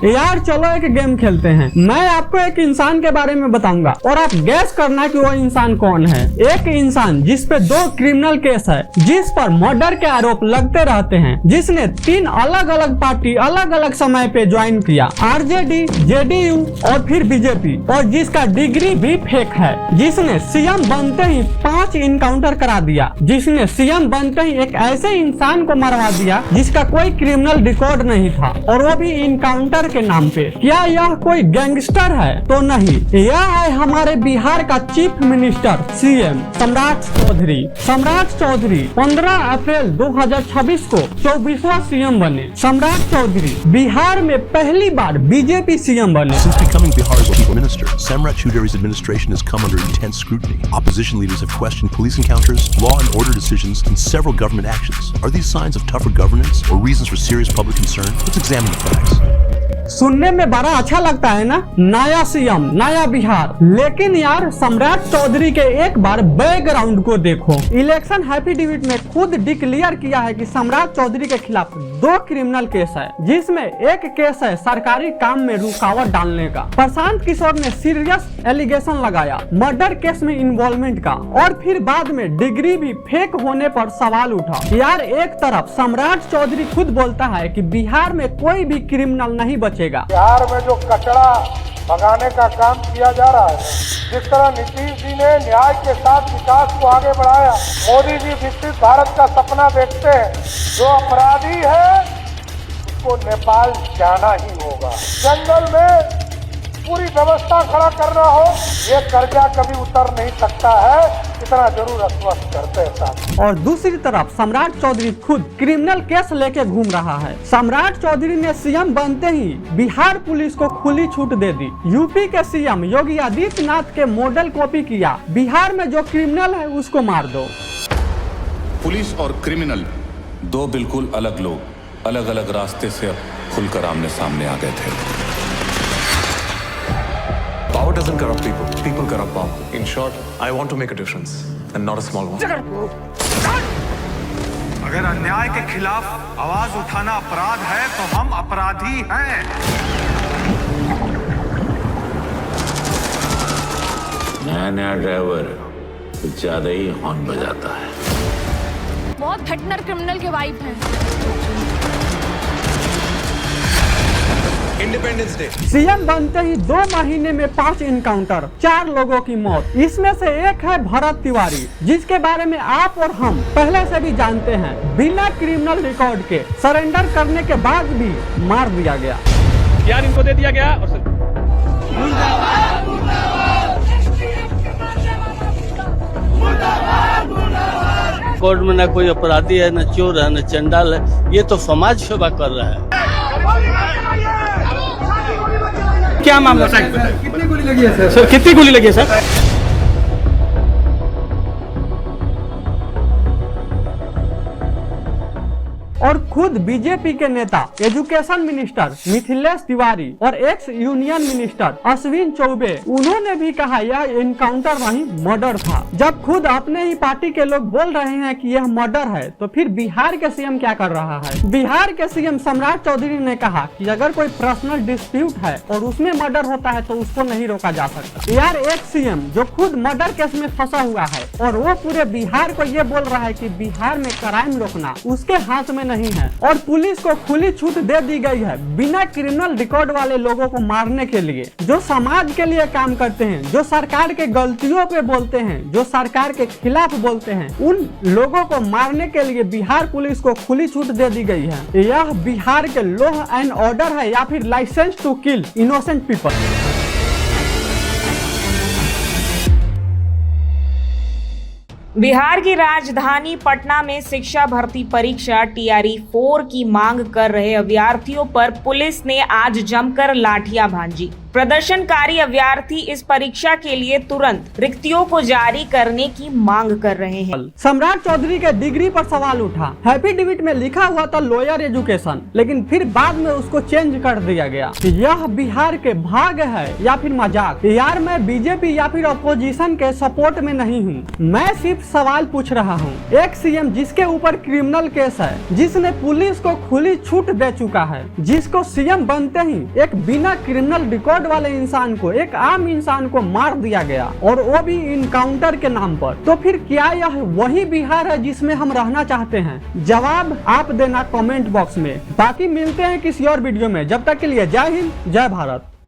यार चलो एक गेम खेलते हैं। मैं आपको एक इंसान के बारे में बताऊंगा और आप गैस करना कि वो इंसान कौन है। एक इंसान जिस पे 2 क्रिमिनल केस है, जिस पर मर्डर के आरोप लगते रहते हैं, जिसने 3 अलग अलग पार्टी अलग अलग समय पे ज्वाइन किया, आरजेडी, जेडीयू और फिर बीजेपी, और जिसका डिग्री भी फेक है, जिसने सीएम बनते ही 5 इनकाउंटर करा दिया, जिसने सीएम बनते ही एक ऐसे इंसान को मरवा दिया जिसका कोई क्रिमिनल रिकॉर्ड नहीं था, और वो भी इनकाउंटर के नाम पे। क्या यह कोई गैंगस्टर है? तो नहीं, यह है हमारे बिहार का चीफ मिनिस्टर सीएम सम्राट चौधरी। सम्राट चौधरी 15 अप्रैल 2026 को 24वां सीएम बने। सम्राट चौधरी बिहार में पहली बार बीजेपी सीएम बने। Since becoming Bihar's chief minister, Samrat Chaudhry's administration has come under intense scrutiny. Opposition leaders have questioned police encounters, law and order decisions, and several government actions. Are these signs of tougher governance or reasons for serious public concern? Let's examine the facts. सुनने में बड़ा अच्छा लगता है ना, नया CM, नया बिहार। लेकिन यार सम्राट चौधरी के एक बार बैकग्राउंड को देखो। इलेक्शन एफिडेविट में खुद डिक्लेयर किया है कि सम्राट चौधरी के खिलाफ 2 क्रिमिनल केस है, जिसमें एक केस है सरकारी काम में रुकावट डालने का। प्रशांत किशोर ने सीरियस एलिगेशन लगाया मर्डर केस में इन्वॉल्वमेंट का, और फिर बाद में डिग्री भी फेक होने पर सवाल उठा। यार एक तरफ सम्राट चौधरी खुद बोलता है कि बिहार में कोई भी क्रिमिनल नहीं बचेगा। बिहार में जो कचरा भगाने का काम किया जा रहा है, जिस तरह नीतीश जी ने न्याय के साथ विकास को आगे बढ़ाया, मोदी जी विकसित भारत का सपना देखते हैं। जो अपराधी है उसको नेपाल जाना ही होगा। जंगल में पूरी व्यवस्था खड़ा करना हो, ये कर्जा कभी उतर नहीं सकता है, इतना जरूर आश्वस्त करते हैं साथ। और दूसरी तरफ सम्राट चौधरी खुद क्रिमिनल केस लेके घूम रहा है। सम्राट चौधरी ने सीएम बनते ही बिहार पुलिस को खुली छूट दे दी। यूपी के सीएम योगी आदित्यनाथ के मॉडल कॉपी किया, बिहार में जो क्रिमिनल है उसको मार दो। पुलिस और क्रिमिनल 2 बिल्कुल अलग लोग, अलग अलग रास्ते से अब खुलकर आमने सामने आ गए थे। Power doesn't corrupt people. People corrupt power. In short, I want to make a difference, and not a small one. अगर अन्याय के खिलाफ आवाज उठाना अपराध है तो हम अपराधी हैं। नया ड्राइवर कुछ ज्यादा ही हॉर्न बजाता है। बहुत खतरनाक क्रिमिनल के वाइफ हैं। Independence day. सीएम बनते ही 2 महीने में 5 इनकाउंटर, 4 लोगों की मौत। इसमें से एक है भरत तिवारी, जिसके बारे में आप और हम पहले से भी जानते हैं। बिना क्रिमिनल रिकॉर्ड के सरेंडर करने के बाद भी मार दिया गया। यार इनको दे दिया गया और कोर्ट में न कोई अपराधी है, न चोर है, न चंडाल है। ये तो समाज सेवा कर रहा है। क्या मामला सर? कितनी गोली लगी है सर? कितनी गोली लगी है सर? और खुद बीजेपी के नेता एजुकेशन मिनिस्टर मिथिलेश तिवारी और x union minister Ashwin Choubey, उन्होंने भी कहा यह इनकाउंटर नहीं मर्डर था। जब खुद अपने ही पार्टी के लोग बोल रहे हैं कि यह मर्डर है, तो फिर बिहार के सीएम क्या कर रहा है? बिहार के सीएम सम्राट चौधरी ने कहा कि अगर कोई पर्सनल डिस्प्यूट है और उसमें मर्डर होता है तो उसको नहीं रोका जा सकता। यार एक सीएम जो खुद मर्डर केस में फंसा हुआ है और वो पूरे बिहार को ये बोल रहा है कि बिहार में क्राइम रोकना उसके हाथ में नहीं है, और पुलिस को खुली छूट दे दी गई है बिना क्रिमिनल रिकॉर्ड वाले लोगों को मारने के लिए, जो समाज के लिए काम करते हैं, जो सरकार के गलतियों पे बोलते हैं, जो सरकार के खिलाफ बोलते हैं, उन लोगों को मारने के लिए बिहार पुलिस को खुली छूट दे दी गई है। यह बिहार के लॉ एंड ऑर्डर है या फिर licence to kill innocent people. Bihar की राजधानी पटना में शिक्षा भर्ती परीक्षा TRE 4 की मांग कर रहे अभ्यर्थियों पर पुलिस ने आज जमकर लाठियां भांजी। प्रदर्शनकारी अभ्यर्थी इस परीक्षा के लिए तुरंत रिक्तियों को जारी करने की मांग कर रहे हैं। सम्राट चौधरी के डिग्री पर सवाल उठा। एफिडेविट में लिखा हुआ था लॉयर एजुकेशन, लेकिन फिर बाद में उसको चेंज कर दिया गया। यह बिहार के भाग है या फिर मजाक? यार मैं बीजेपी या फिर अपोजिशन के सपोर्ट में नहीं हूँ। मैं सिर्फ सवाल पूछ रहा हूँ। एक सीएम जिसके ऊपर क्रिमिनल केस है, जिसने पुलिस को खुली छूट दे चुका है, जिसको सीएम बनते ही एक बिना क्रिमिनल रिकॉर्ड वाले इंसान को, एक आम इंसान को मार दिया गया, और वो भी इनकाउंटर के नाम पर, तो फिर क्या यह वही बिहार है जिसमें हम रहना चाहते हैं? जवाब आप देना कमेंट बॉक्स में। बाकी मिलते हैं किसी और वीडियो में, जब तक के लिए जय हिंद, जय भारत।